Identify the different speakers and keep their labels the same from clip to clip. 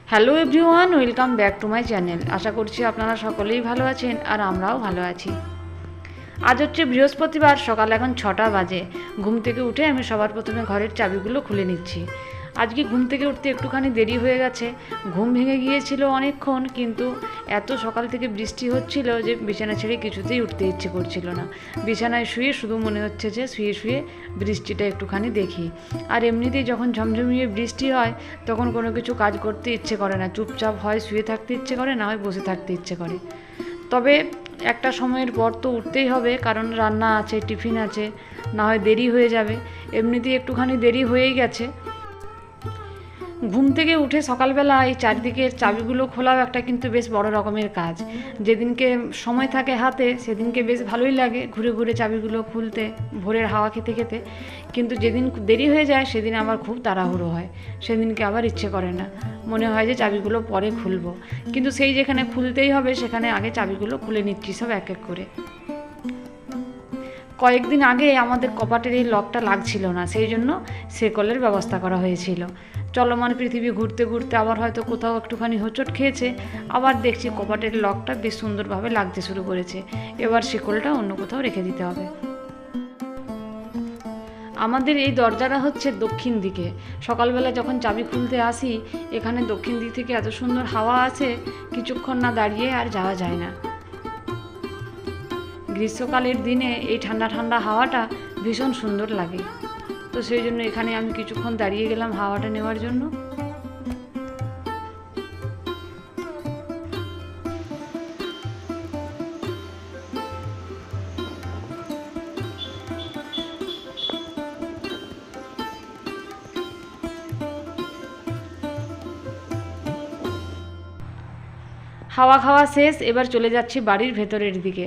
Speaker 1: Hello everyone, welcome back to my channel. আশা করছি আপনারা সকলেই ভালো আছেন আর আমরাও ভালো আছি। আজ হচ্ছে বৃহস্পতিবার, সকাল এখন 6টা বাজে। ঘুম থেকে উঠে আমি সবার প্রথমে ঘরের চাবিগুলো খুলে নিচ্ছি। আজকে ঘুম থেকে উঠতে একটুখানি দেরি হয়ে গেছে। ঘুম ভেঙে গিয়েছিল অনেকক্ষণ, কিন্তু এত সকাল থেকে বৃষ্টি হচ্ছিল যে বিছানা ছেড়ে কিছুতেই উঠতে ইচ্ছে করছিল না। বিছানায় শুয়ে শুধু মনে হচ্ছে যে শুয়ে শুয়ে বৃষ্টিটা একটুখানি দেখি। আর এমনিতেই যখন ঝমঝমিয়ে বৃষ্টি হয় তখন কোনো কিছু কাজ করতে ইচ্ছে করে না, চুপচাপ হয় শুয়ে থাকতে ইচ্ছে করে, না হয় বসে থাকতে ইচ্ছে করে। তবে একটা সময়ের পর তো উঠতেই হবে, কারণ রান্না আছে, টিফিন আছে, না হয় দেরি হয়ে যাবে। এমনিতেই একটুখানি দেরি হয়েই গেছে। ঘুম থেকে উঠে সকালবেলা এই চারদিকের চাবিগুলো খোলাও একটা কিন্তু বেশ বড় রকমের কাজ। যেদিনকে সময় থাকে হাতে সেদিনকে বেশ ভালোই লাগে ঘুরে ঘুরে চাবিগুলো খুলতে, ভোরের হাওয়া খেতে খেতে। কিন্তু যেদিন দেরি হয়ে যায় সেদিন আবার খুব তাড়াহুড়ো হয়, সেদিনকে আবার ইচ্ছে করে না, মনে হয় যে চাবিগুলো পরে খুলবো। কিন্তু সেই যেখানে খুলতেই হবে সেখানে আগে চাবিগুলো খুলে নিচ্ছি সব এক এক করে। কয়েকদিন আগে আমাদের কপাটের এই লকটা লাগছিল না, সেই জন্য সেকলের ব্যবস্থা করা হয়েছিল। চলমান পৃথিবী ঘুরতে ঘুরতে আবার হয়তো কোথাও একটুখানি হোঁচট খেয়েছে, আবার দেখছি কপাটের লকটা বেশ সুন্দরভাবে লাগতে শুরু করেছে। এবার শিকলটা অন্য কোথাও রেখে দিতে হবে। আমাদের এই দরজাটা হচ্ছে দক্ষিণ দিকে। সকালবেলা যখন চাবি খুলতে আসি, এখানে দক্ষিণ দিক থেকে এত সুন্দর হাওয়া আছে, কিছুক্ষণ না দাঁড়িয়ে আর যাওয়া যায় না। গ্রীষ্মকালের দিনে এই ঠান্ডা ঠান্ডা হাওয়াটা ভীষণ সুন্দর লাগে, তো সেই জন্য এখানে আমি কিছুক্ষণ দাঁড়িয়ে গেলাম হাওয়াটা নেওয়ার জন্য। হাওয়া খাওয়া শেষ, এবার চলে যাচ্ছি বাড়ির ভেতরের দিকে।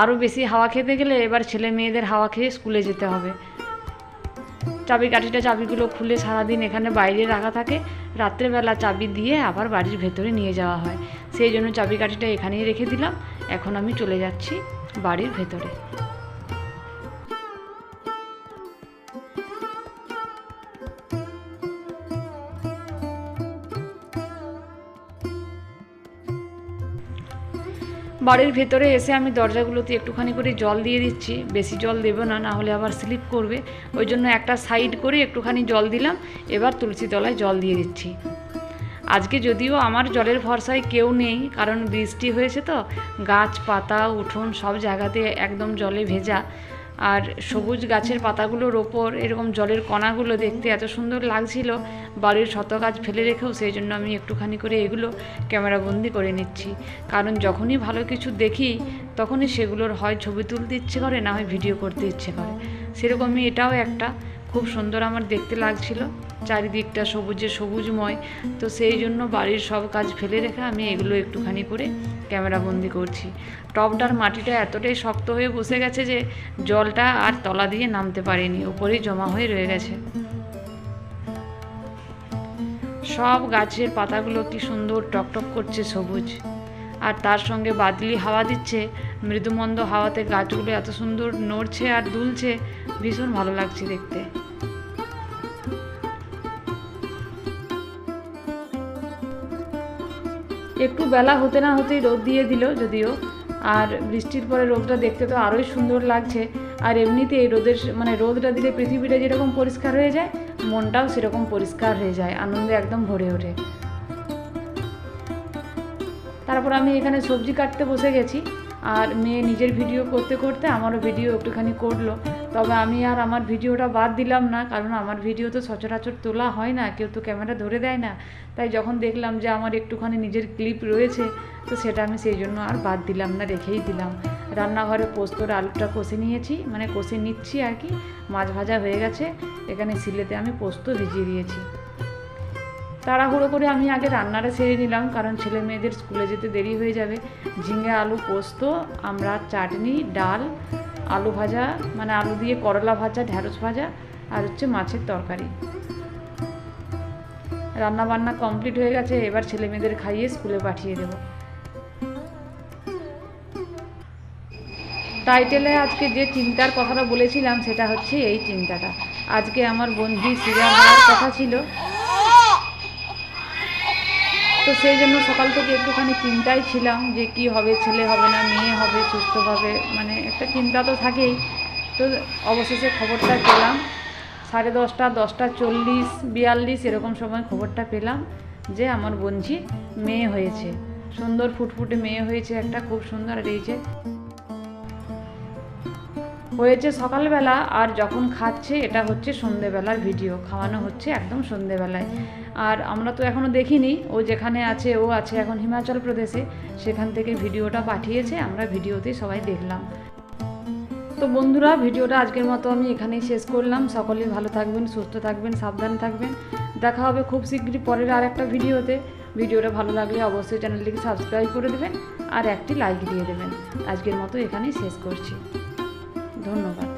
Speaker 1: আরও বেশি হাওয়া খেতে গেলে এবার ছেলে মেয়েদের হাওয়া খেয়ে স্কুলে যেতে হবে। চাবিগুলো খুলে সারাদিন এখানে বাইরে রাখা থাকে, রাত্রেবেলা চাবি দিয়ে আবার বাড়ির ভেতরে নিয়ে যাওয়া হয়। সেই জন্য চাবিকাঠিটা এখানেই রেখে দিলাম। এখন আমি চলে যাচ্ছি বাড়ির ভেতরে। বাড়ির ভেতরে এসে আমি দরজাগুলোতে একটুখানি করে জল দিয়ে দিচ্ছি, বেশি জল দেবো না, না হলে আবার স্লিপ করবে। ওই জন্য একটা সাইড করে একটুখানি জল দিলাম। এবার তুলসী তলায় জল দিয়ে দিচ্ছি। আজকে যদিও আমার জলের ভরসায় কেউ নেই, কারণ বৃষ্টি হয়েছে তো গাছপাতা উঠোন সব জায়গাতে একদম জলে ভেজা। আর সবুজ গাছের পাতাগুলোর ওপর এরকম জলের কণাগুলো দেখতে এত সুন্দর লাগছিল, বাড়ির শত কাজ ফেলে রেখেও সেই জন্য আমি একটুখানি করে এগুলো ক্যামেরাবন্দি করে নিচ্ছি। কারণ যখনই ভালো কিছু দেখি তখনই সেগুলোর হয় ছবি তুলতে ইচ্ছে করে, না হয় ভিডিও করতে ইচ্ছে করে। সেরকমই এটাও একটা খুব সুন্দর আমার দেখতে লাগছিল, চারিদিকটা সবুজে সবুজময়। তো সেই জন্য বাড়ির সব কাজ ফেলে রেখে আমি এগুলো একটুখানি করে ক্যামেরাবন্দি করছি। টবটার মাটিটা এতটাই শক্ত হয়ে বসে গেছে যে জলটা আর তলা দিয়ে নামতে পারেনি, উপরেই জমা হয়ে রয়ে গেছে। সব গাছের পাতাগুলো কি সুন্দর টকটক করছে সবুজ, আর তার সঙ্গে বাদলি হাওয়া দিচ্ছে। মৃদুমন্দ হাওয়াতে গাছগুলো এত সুন্দর নড়ছে আর দুলছে, ভীষণ ভালো লাগছে দেখতে। একটু বেলা হতে না হতেই রোদ দিয়ে দিল যদিও, আর বৃষ্টির পরে রোদটা দেখতে তো আরোই সুন্দর লাগছে। আর এমনিতে এই রোদটা দিলে পৃথিবীটা যেরকম পরিষ্কার হয়ে যায়, মনটাও সেরকম পরিষ্কার হয়ে যায়, আনন্দে একদম ভরে ওঠে। তারপর আমি এখানে সবজি কাটতে বসে গেছি, আর মেয়ে নিজের ভিডিও করতে করতে আমারও ভিডিও একটুখানি করলো। তবে আমি আর আমার ভিডিওটা বাদ দিলাম না, কারণ আমার ভিডিও তো সচরাচর তোলা হয় না, কেউ তো ক্যামেরা ধরে দেয় না। তাই যখন দেখলাম যে আমার একটুখানি নিজের ক্লিপ রয়েছে, তো সেটা আমি সেই জন্য আর বাদ দিলাম না, রেখেই দিলাম। রান্নাঘরে পোস্তর আলুটা কষে নিয়েছি, কষে নিচ্ছি আর কি। মাছ ভাজা হয়ে গেছে, এখানে সিলেতে আমি পোস্ত ভিজিয়ে দিয়েছি। তাড়াহুড়ো করে আমি আগে রান্নাটা সেরে নিলাম, কারণ ছেলে মেয়েদের স্কুলে যেতে দেরি হয়ে যাবে। ঝিঙে আলু পোস্ত, আমরা চাটনি, ডাল, আলু ভাজা, আলু দিয়ে করলা ভাজা, ঢ্যাঁড়স ভাজা, আর হচ্ছে মাছের তরকারি। রান্না বান্না কমপ্লিট হয়ে গেছে, এবার ছেলে মেয়েদের খাইয়ে স্কুলে পাঠিয়ে দেব। টাইটেলে আজকে যে চিন্তার কথাটা বলেছিলাম সেটা হচ্ছে এই চিন্তাটা। আজকে আমার বন্ধু সিরিয়াল হওয়ার কথা ছিল, তো সেই জন্য সকাল থেকে একটুখানি চিন্তায় ছিলাম যে কি হবে, ছেলে হবে না মেয়ে হবে, সুস্থভাবে, মানে একটা চিন্তা তো থাকেই। তো অবশেষে খবরটা পেলাম 10:30, 10:40, 42 এরকম সময় খবরটা পেলাম যে আমার বোনঝি মেয়ে হয়েছে, সুন্দর ফুটফুটে মেয়ে হয়েছে একটা, খুব সুন্দর। আর এই যে হয়েছে সকালবেলা, আর যখন খাচ্ছে এটা হচ্ছে সন্ধেবেলার ভিডিও, খাওয়ানো হচ্ছে একদম সন্ধেবেলায়। আর আমরা তো এখনও দেখিনি, ও যেখানে আছে, ও আছে এখন হিমাচল প্রদেশে, সেখান থেকে ভিডিওটা পাঠিয়েছে, আমরা ভিডিওতেই সবাই দেখলাম। তো বন্ধুরা, ভিডিওটা আজকের মতো আমি এখানেই শেষ করলাম। সকলেই ভালো থাকবেন, সুস্থ থাকবেন, সাবধান থাকবেন। দেখা হবে খুব শীঘ্রই পরের আর একটা ভিডিওতে। ভিডিওটা ভালো লাগলে অবশ্যই চ্যানেলটিকে সাবস্ক্রাইব করে দেবেন আর একটি লাইক দিয়ে দেবেন। আজকের মতো এখানেই শেষ করছি। ধন্যবাদ।